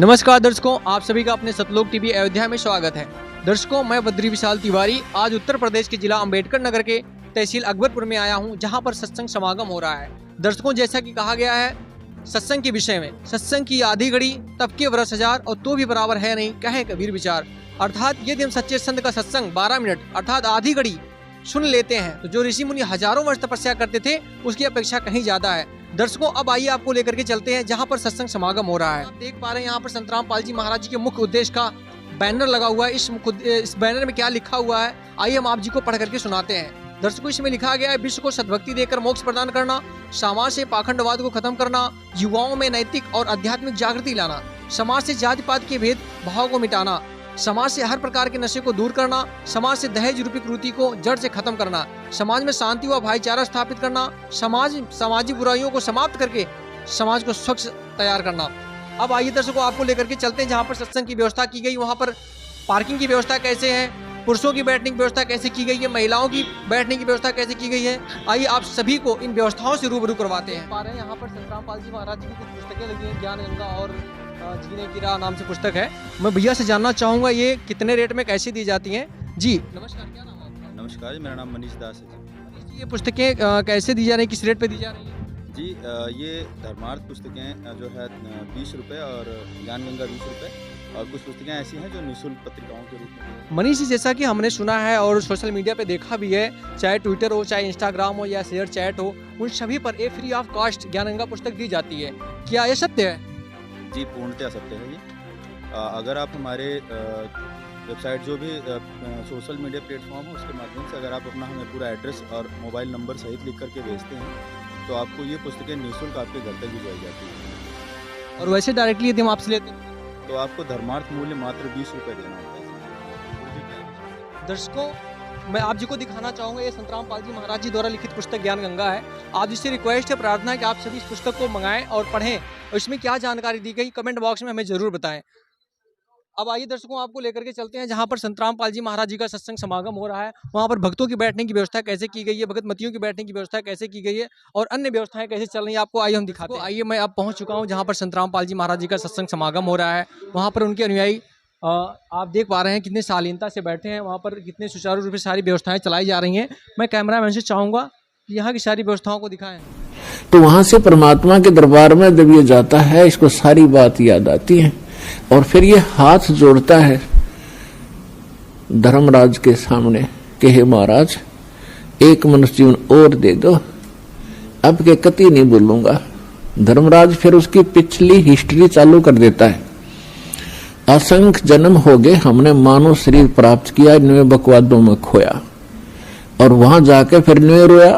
नमस्कार दर्शकों, आप सभी का अपने सतलोक टीवी अयोध्या में स्वागत है। दर्शकों, मैं बद्री विशाल तिवारी आज उत्तर प्रदेश के जिला अंबेडकर नगर के तहसील अकबरपुर में आया हूं, जहां पर सत्संग समागम हो रहा है। दर्शकों, जैसा कि कहा गया है सत्संग के विषय में, सत्संग की आधी घड़ी तब के वर्ष हजार और तो भी बराबर है नहीं, कहे कबीर विचार। अर्थात यदि हम सच्चे संत का सत्संग 12 मिनट अर्थात आधी घड़ी सुन लेते हैं तो जो ऋषि मुनि हजारों वर्ष तपस्या करते थे उसकी अपेक्षा कहीं ज्यादा है। दर्शकों, अब आइए आपको लेकर के चलते हैं जहां पर सत्संग समागम हो रहा है। आप देख पा रहे हैं यहाँ पर संतराम पाल जी महाराज जी के मुख्य उद्देश्य का बैनर लगा हुआ है। इस बैनर में क्या लिखा हुआ है, आइए हम आप जी को पढ़ करके सुनाते हैं। दर्शकों, इसमें लिखा गया है, विश्व को सद्भक्ति देकर मोक्ष प्रदान करना, समाज से पाखंडवाद को खत्म करना, युवाओं में नैतिक और आध्यात्मिक जागृति लाना, समाज से जाति पात के भेद भाव को मिटाना, समाज से हर प्रकार के नशे को दूर करना, समाज से दहेज रूपी कुरीति को जड़ से खत्म करना, समाज में शांति व भाईचारा स्थापित करना, सामाजिक बुराइयों को समाप्त करके समाज को स्वच्छ तैयार करना। अब आइए दर्शकों, आपको लेकर के चलते हैं जहां पर सत्संग की व्यवस्था की गई, वहां पर पार्किंग की व्यवस्था कैसे है, पुरुषों की बैठने की व्यवस्था कैसे की गई है, महिलाओं की बैठने की व्यवस्था कैसे की गई है। आइए आप सभी को इन व्यवस्थाओं से रूबरू करवाते हैं। पा रहे हैं यहाँ पर संतराम पाल जी महाराज जी की कुछ पुस्तकें लगी हैं, ज्ञान गंगा और जीने की राह नाम से पुस्तक है। मैं भैया से जानना चाहूँगा ये कितने रेट में कैसे दी जाती हैं। जी नमस्कार, क्या नाम है आपका? नमस्कार जी, मेरा नाम मनीष दास है जी। मनीष जी, ये पुस्तकें कैसे दी जा रही हैं, किस रेट पे दी जा रही हैं? जी ये धर्मार्थ पुस्तकें जो है 20 रुपये और ज्ञान गंगा 20 रुपये, और कुछ पुस्तकें ऐसी हैं जो निःशुल्क पत्रिकाओं के रूप में। मनीष जी, जैसा कि हमने सुना है और सोशल मीडिया पे देखा भी है, चाहे ट्विटर हो, चाहे इंस्टाग्राम हो या शेयर चैट हो, उन सभी पर फ्री ऑफ कॉस्ट ज्ञान गंगा पुस्तक दी जाती है। क्या ये सत्य है? जी पूर्णतः सत्य है जी। अगर आप हमारे वेबसाइट जो भी सोशल मीडिया प्लेटफॉर्म है उसके माध्यम से अगर आप अपना हमें पूरा एड्रेस और मोबाइल नंबर सहित लिख करके भेजते हैं तो आपको ये पुस्तकें निःशुल्क आपके घर तक भिजवाई जाती है। और वैसे डायरेक्टली यदि हम आपसे लेते हैं तो आपको धर्मार्थ मूल्य मात्र 20 रुपये देना होता है। दर्शकों, मैं आप जी को दिखाना चाहूँगा, ये संतराम पाल जी महाराज जी द्वारा लिखित पुस्तक ज्ञान गंगा है। आप जिससे रिक्वेस्ट है, प्रार्थना है कि आप सभी इस पुस्तक को मंगाएं और पढ़ें, और इसमें क्या जानकारी दी गई कमेंट बॉक्स में हमें जरूर बताएं। अब आइए दर्शकों, आपको लेकर के चलते हैं जहां पर संतराम पाल जी महाराज जी का सत्संग समागम हो रहा है। वहां पर भक्तों की बैठने की व्यवस्था कैसे की गई है, भगत मतियों की बैठने की व्यवस्था कैसे की गई है और अन्य व्यवस्थाएं कैसे चल रही है, आपको आइए हम दिखाते हैं। आइए, मैं अब पहुंच चुका हूं जहां पर संतराम पाल जी महाराज जी का सत्संग समागम हो रहा है। वहां पर उनके अनुयायी आप देख पा रहे हैं कितने शालीनता से बैठे हैं, वहाँ पर कितने सुचारू रूप से सारी व्यवस्थाएं चलाई जा रही हैं। मैं कैमरामैन से चाहूँगा कि यहाँ की सारी व्यवस्थाओं को दिखाएं। तो वहां से परमात्मा के दरबार में जब ये जाता है, इसको सारी बात याद आती है और फिर ये हाथ जोड़ता है धर्मराज के सामने कि हे महाराज, एक मनुष्य जीवन और दे दो, अब के कति नहीं बोलूंगा। धर्मराज फिर उसकी पिछली हिस्ट्री चालू कर देता है। असंख्य जन्म हो गए, हमने मानव शरीर प्राप्त किया, इनमें बकवादों में खोया, और वहां जाके फिर इनमें रोया।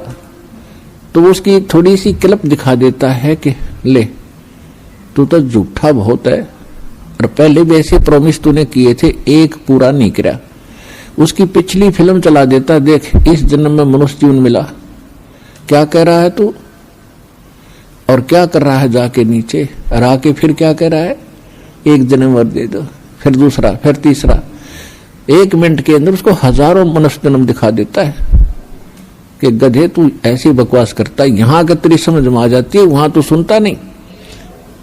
तो उसकी थोड़ी सी क्लिप दिखा देता है कि ले, तू तो झूठा बहुत है और पहले भी ऐसे प्रॉमिस तूने किए थे, एक पूरा नहीं किया। उसकी पिछली फिल्म चला देता, देख इस जन्म में मनुष्य जीवन मिला, क्या कह रहा है तू और क्या कर रहा है जाके नीचे, और आके फिर क्या कह रहा है, एक जन्म और दे दो, फिर दूसरा, फिर तीसरा। 1 मिनट के अंदर उसको हजारों मनुष्य जन्म दिखा देता है कि गधे तू ऐसी बकवास करता है, यहां का तेरी समझ में आ जाती है, वहां तू सुनता नहीं,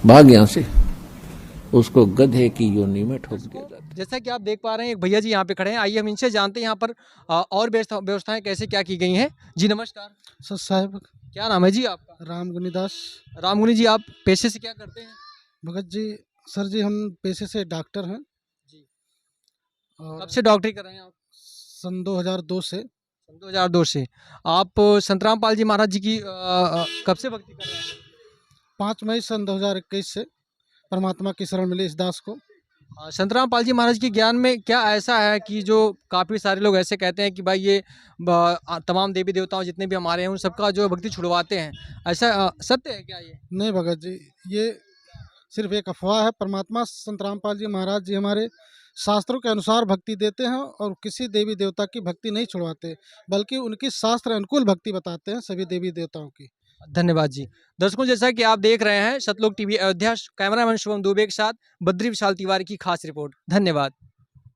भाग यहां से। उसको गधे की योनि में ठोक दिया जाता है। जैसा कि आप देख पा रहे हैं, एक भैया जी यहाँ पे खड़े हैं, आइए हम इनसे जानते हैं यहाँ पर और व्यवस्थाएं कैसे क्या की गई हैं। जी नमस्कार सर साहब। क्या नाम है जी आपका? रामगुनी दास। रामगुनी जी, आप पेशे से क्या करते हैं? भगत जी, सर जी हम पेशे से डॉक्टर हैं जी। और कब से डॉक्टरी कर रहे हैं आप? सन 2002 से। सन 2002 से। आप संतराम पाल जी महाराज जी की कब से भक्ति कर रहे हैं? 5 मई सन 2021 से परमात्मा की शरण मिली इस दास को। संतराम पाल जी महाराज के ज्ञान में क्या ऐसा है कि जो काफ़ी सारे लोग ऐसे कहते हैं कि भाई ये तमाम देवी देवताओं जितने भी हमारे हैं उन सबका जो भक्ति छुड़वाते हैं, ऐसा सत्य है क्या ये? नहीं भगत जी, ये सिर्फ एक अफवाह है। परमात्मा संतराम पाल जी महाराज जी हमारे शास्त्रों के अनुसार भक्ति देते हैं और किसी देवी देवता की भक्ति नहीं छुड़वाते, बल्कि उनकी शास्त्र अनुकूल भक्ति बताते हैं सभी देवी देवताओं की। धन्यवाद जी। दर्शकों, जैसा कि आप देख रहे हैं सतलोक टीवी अयोध्या, कैमरामैन शुभम दुबे के साथ बद्री विशाल तिवारी की खास रिपोर्ट। धन्यवाद।